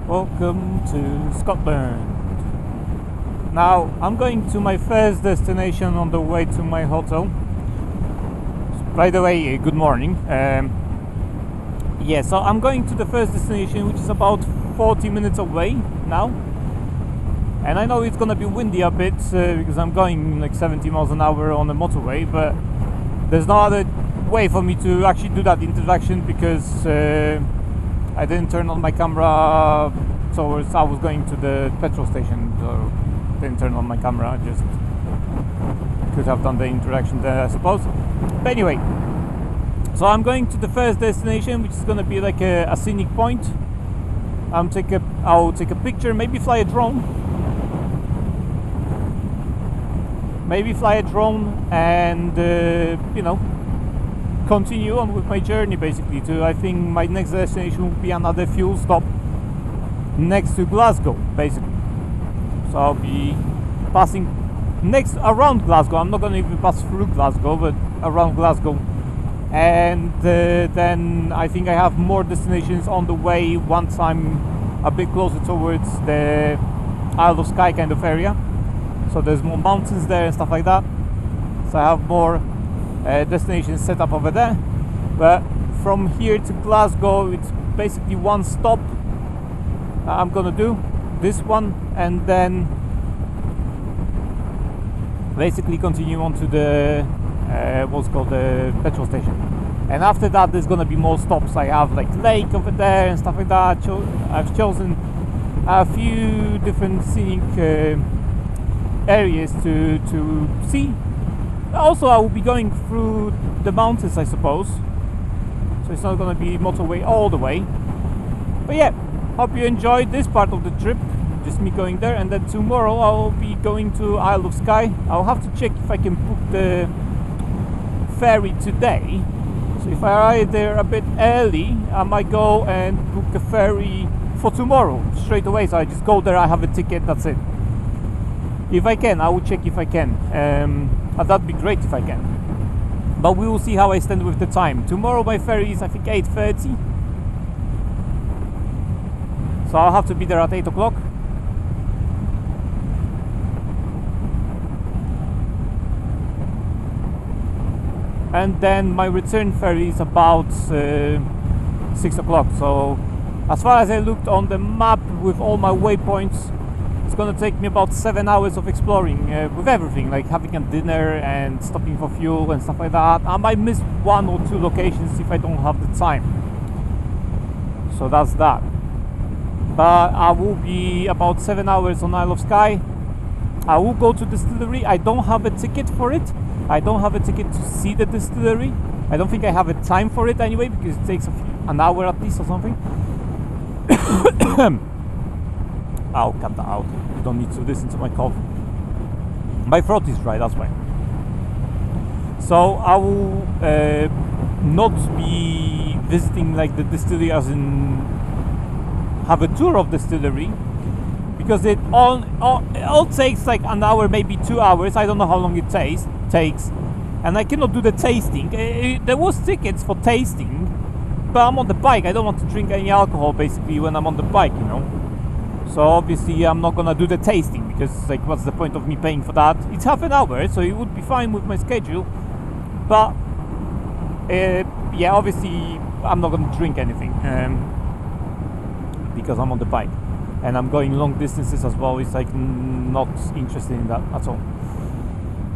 Welcome to Scotland. Now, I'm going to my first destination on the way to my hotel. By the way, good morning. So I'm going to the first destination, which is about 40 minutes away now. And I know it's gonna be windy a bit because I'm going like 70 miles an hour on the motorway, but there's no other way for me to actually do that introduction because I didn't turn on my camera towards I was going to the petrol station, so didn't turn on my camera. Just could have done the introduction there, I suppose. But anyway, so I'm going to the first destination, which is going to be like a scenic point. I'll take a picture, maybe fly a drone, and continue on with my journey. Basically, I think my next destination will be another fuel stop next to Glasgow, basically. So I'll be passing around Glasgow. I'm not going to even pass through Glasgow, but around Glasgow. And then I think I have more destinations on the way once I'm a bit closer towards the Isle of Skye kind of area. So there's more mountains there and stuff like that. So I have more destinations set up over there. But from here to Glasgow, it's basically one stop. I'm gonna do this one and then basically continue on to the what's called the petrol station. And after that, there's gonna be more stops. I have like lake over there and stuff like that. I've chosen a few different scenic areas to see. Also, I will be going through the mountains, I suppose. So it's not gonna be motorway all the way. But yeah, hope you enjoyed this part of the trip. Just me going there, and then tomorrow I'll be going to Isle of Skye. I'll have to check if I can book the ferry today. So if I arrive there a bit early, I might go and book a ferry for tomorrow straight away. So I just go there, I have a ticket, that's it. If I can, I will check if I can. That'd be great if I can. But we will see how I stand with the time. Tomorrow my ferry is I think 8:30. So I'll have to be there at 8 o'clock. And then my return ferry is about 6 o'clock. So as far as I looked on the map with all my waypoints, it's gonna take me about 7 hours of exploring with everything, like having a dinner and stopping for fuel and stuff like that. I might miss 1 or 2 locations if I don't have the time. So that's that. But I will be about 7 hours on Isle of Skye. I will go to distillery. I don't have a ticket for it. I don't have a ticket to see the distillery. I don't think I have a time for it anyway, because it takes an hour at least or something. I'll cut that out. You don't need to listen to my cough. My throat is dry, that's why. So I will not be visiting like the distillery as in have a tour of distillery, because it all takes like an hour, maybe 2 hours. I don't know how long it takes, and I cannot do the tasting. There was tickets for tasting, but I'm on the bike. I don't want to drink any alcohol basically when I'm on the bike, So obviously I'm not gonna do the tasting, because like what's the point of me paying for that? It's half an hour, so it would be fine with my schedule. But obviously I'm not gonna drink anything. Because I'm on the bike and I'm going long distances as well. It's like not interested in that at all.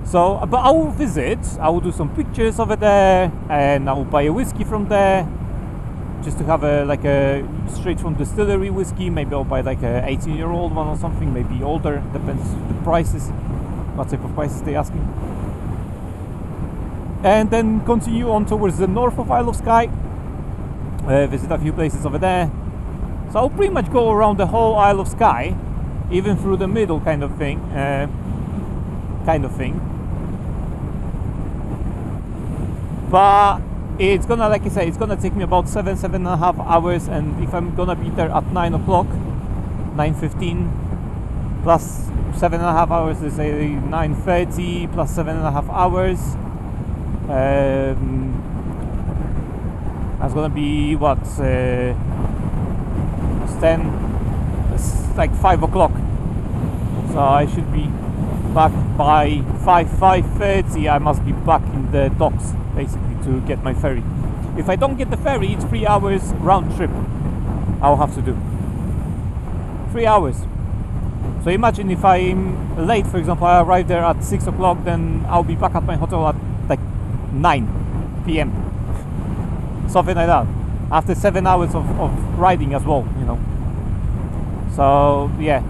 So, but I will visit, I will do some pictures over there, and I will buy a whiskey from there, just to have a straight from distillery whiskey. Maybe I'll buy like a 18-year-old one or something, maybe older, depends the prices, what type of prices they asking. And then continue on towards the north of Isle of Skye, visit a few places over there. So I'll pretty much go around the whole Isle of Skye, even through the middle kind of thing. But it's gonna, like I say, it's gonna take me about 7.5 hours, and if I'm gonna be there at 9 o'clock, 9:15, plus 7.5 hours, let's say 9:30 plus 7.5 hours, that's gonna be what, 10, like 5 o'clock. So I should be back by 5:30. I must be back in the docks basically to get my ferry. If I don't get the ferry, it's 3 hours round trip I'll have to do. 3 hours. So imagine if I'm late, for example, I arrive there at 6 o'clock, then I'll be back at my hotel at like 9 p.m. Something like that. After 7 hours of riding as well, you know. So yeah.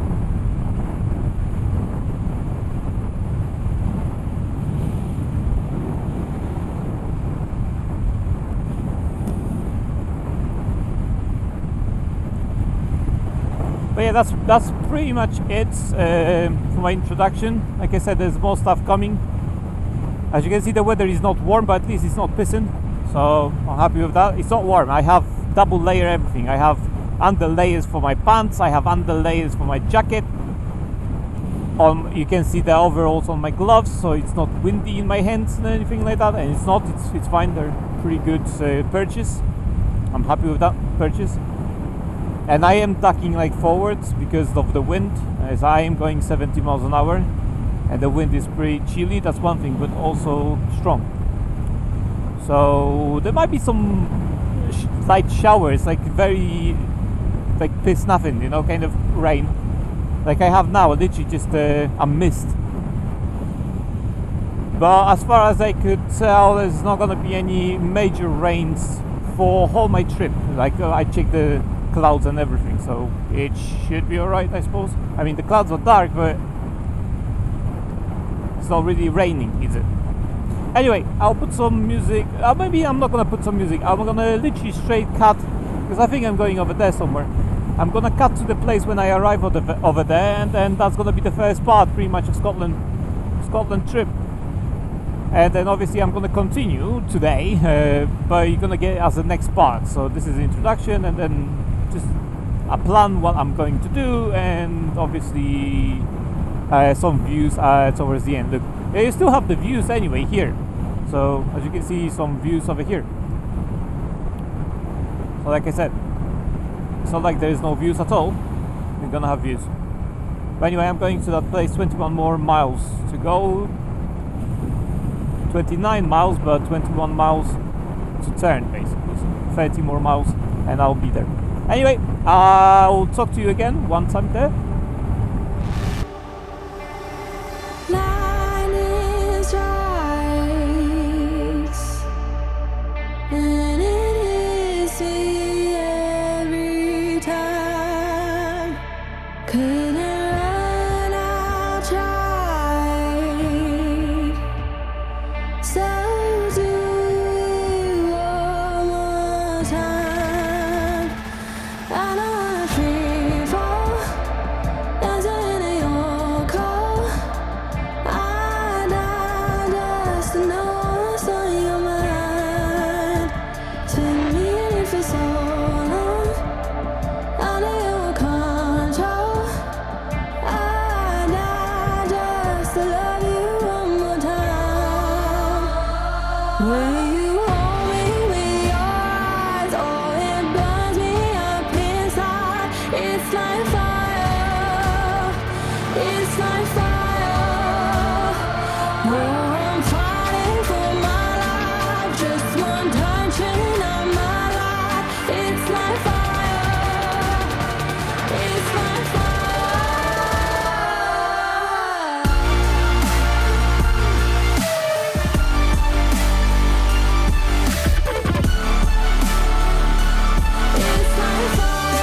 But yeah, that's pretty much it for my introduction. Like I said, there's more stuff coming. As you can see, the weather is not warm, but at least it's not pissing. So I'm happy with that. It's not warm. I have double layer everything. I have under layers for my pants. I have under layers for my jacket. You can see the overalls on my gloves, so it's not windy in my hands and anything like that. And it's not. It's fine. They're pretty good purchase. I'm happy with that purchase. And I am ducking like forwards because of the wind, as I am going 70 miles an hour, and the wind is pretty chilly. That's one thing, but also strong. So there might be some light showers, like very, like piss nothing, you know, kind of rain, like I have now. Literally just a mist. But as far as I could tell, there's not gonna be any major rains for whole my trip. Like I checked the clouds and everything, so it should be alright, I suppose. I mean, the clouds are dark, but it's not really raining, is it? Anyway, I'll put some music. Maybe I'm not gonna put some music. I'm gonna literally straight cut, because I think I'm going over there somewhere. I'm gonna cut to the place when I arrive over there, and then that's gonna be the first part, pretty much, of Scotland trip. And then obviously I'm gonna continue today, but you're gonna get it as the next part. So this is the introduction, and then just a plan what I'm going to do, and obviously some views towards the end. Look, you still have the views anyway here. So as you can see, some views over here. So like I said, it's not like there is no views at all. You're gonna have views. But anyway, I'm going to that place. 21 more miles to go. 29 miles, but 21 miles to turn basically. So 30 more miles and I'll be there. Anyway, I'll talk to you again once I'm there. Line is right, and it is me every time. Couldn't run out, tried. So do it one more time. I don't wanna free fall, dancing in your cold. I just to know what's on your mind. Spin me in for so long, under your control. I just to love you one more time. When you hold me with your eyes, oh, it burns me up inside. It's like fire, it's like fire. Oh, I'm fighting for my life, just one touch and I'm alive. It's like fire, it's like fire. It's like fire. It's like fire.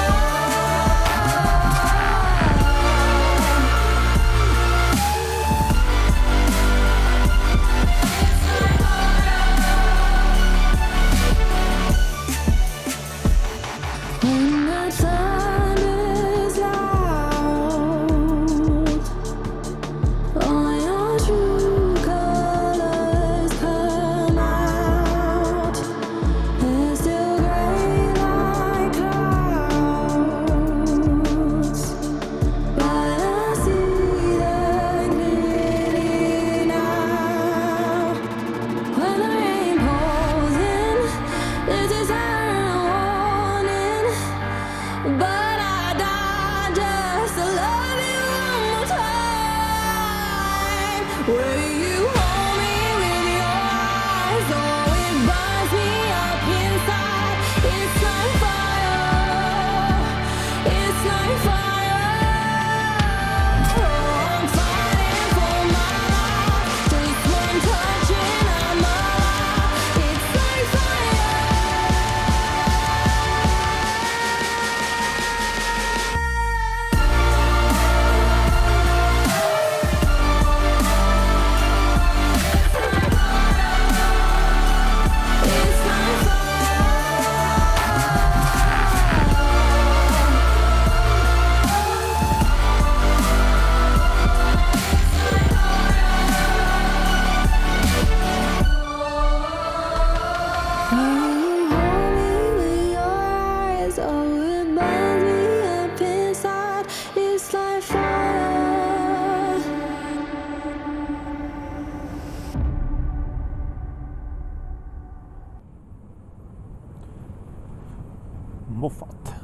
Moffat.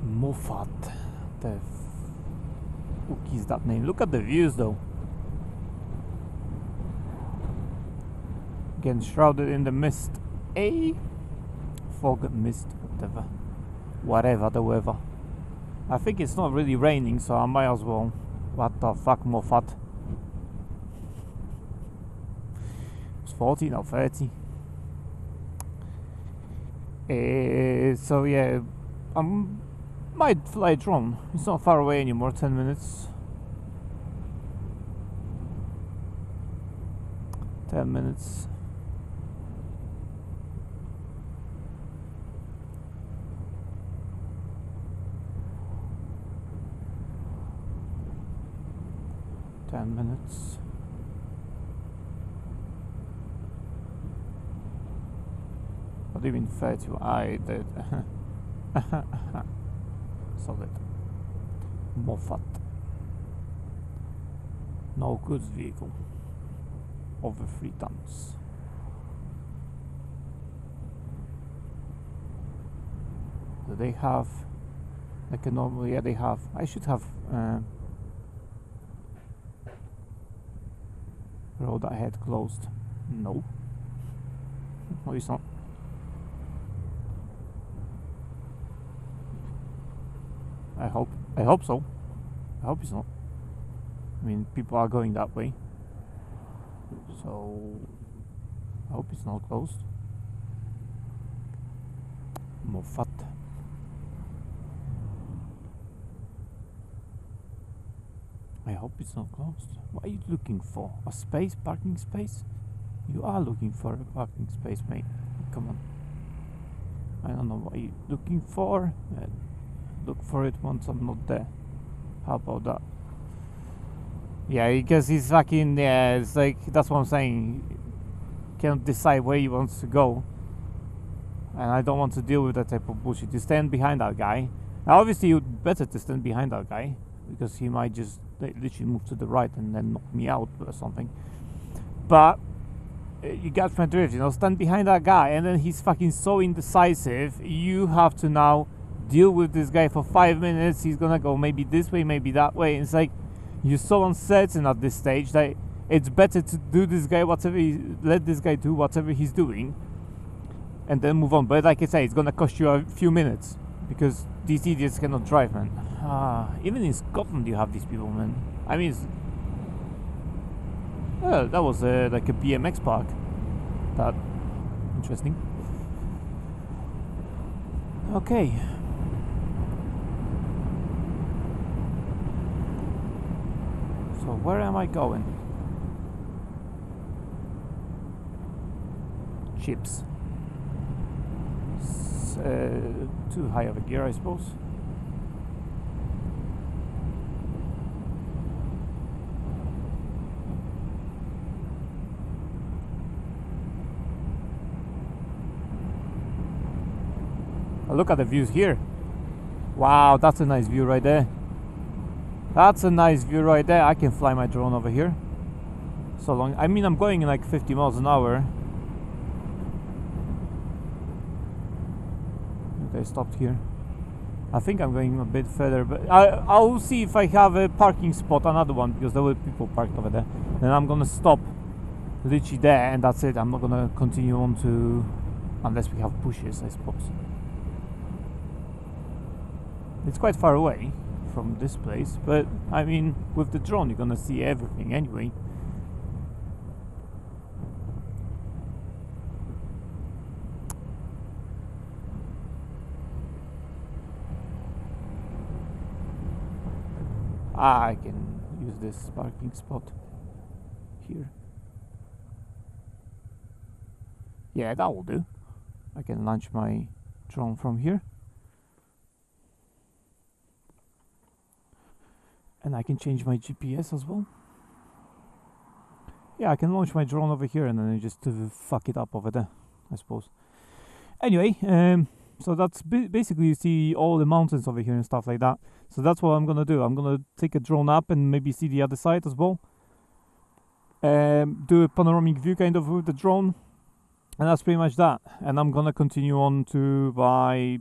Moffat. The fuck is that name? Look at the views though. Again, shrouded in the mist. Fog, mist, whatever. Whatever the weather. I think it's not really raining, so I might as well. What the fuck, Moffat? It's 40, not 30. So yeah, I might fly a drone. It's not far away anymore, 10 minutes. 10 minutes. Minutes. What do you mean 30? I did. Solid. Moffat. No goods vehicle. Over 3 tons. Do they have like a normal? Yeah, they have. I should have. Road ahead closed. No. No, it's not. I hope so. I hope it's not. I mean, people are going that way. So I hope it's not closed. Moffat. I hope it's not closed. What are you looking for? A space? Parking space? You are looking for a parking space, mate. Come on. I don't know what you're looking for. Look for it once I'm not there. How about that? Yeah, because he's fucking... Yeah, it's like... That's what I'm saying. He can't decide where he wants to go. And I don't want to deal with that type of bullshit. You stand behind that guy. Now, obviously, you'd better to stand behind that guy. Because he might just literally move to the right and then knock me out or something. But you got my drift, you know, stand behind that guy and then he's fucking so indecisive. You have to now deal with this guy for 5 minutes. He's gonna go maybe this way, maybe that way. It's like you're so uncertain at this stage that it's better to do this guy let this guy do whatever he's doing and then move on. But like I say, it's gonna cost you a few minutes because these idiots cannot drive, man. Even in Scotland you have these people, man. I mean, that was like a BMX park. That interesting. Okay. So where am I going? Chips. Too high of a gear, I suppose. Look at the views here. Wow, that's a nice view right there. That's a nice view right there. I can fly my drone over here. So long. I mean, I'm going in like 50 miles an hour. Okay, stopped here. I think I'm going a bit further, but I'll see if I have a parking spot, another one, because there were people parked over there. Then I'm gonna stop literally there, and that's it. I'm not gonna continue on to, unless we have pushes, I suppose. It's quite far away from this place, but I mean, with the drone you're gonna see everything anyway. I can use this parking spot here. Yeah, that will do. I can launch my drone from here. And I can change my GPS as well. Yeah, I can launch my drone over here and then just fuck it up over there, I suppose. Anyway, so that's basically, you see all the mountains over here and stuff like that. So that's what I'm gonna do. I'm gonna take a drone up and maybe see the other side as well. Do a panoramic view kind of with the drone. And that's pretty much that. And I'm gonna continue on to by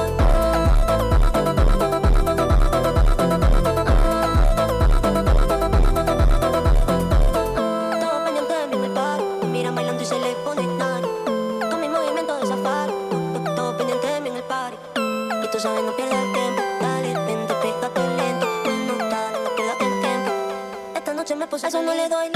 pendiente de mí en el party, me miran bailando y se le pone nari. Con mi movimiento de safari, todo pendiente de mí en el party. Y tú sabes, no pierdas el tiempo, dale, vente, pégate lento. Bueno, dale, no pierdas el tiempo. Esta noche me puse, a eso no le doy.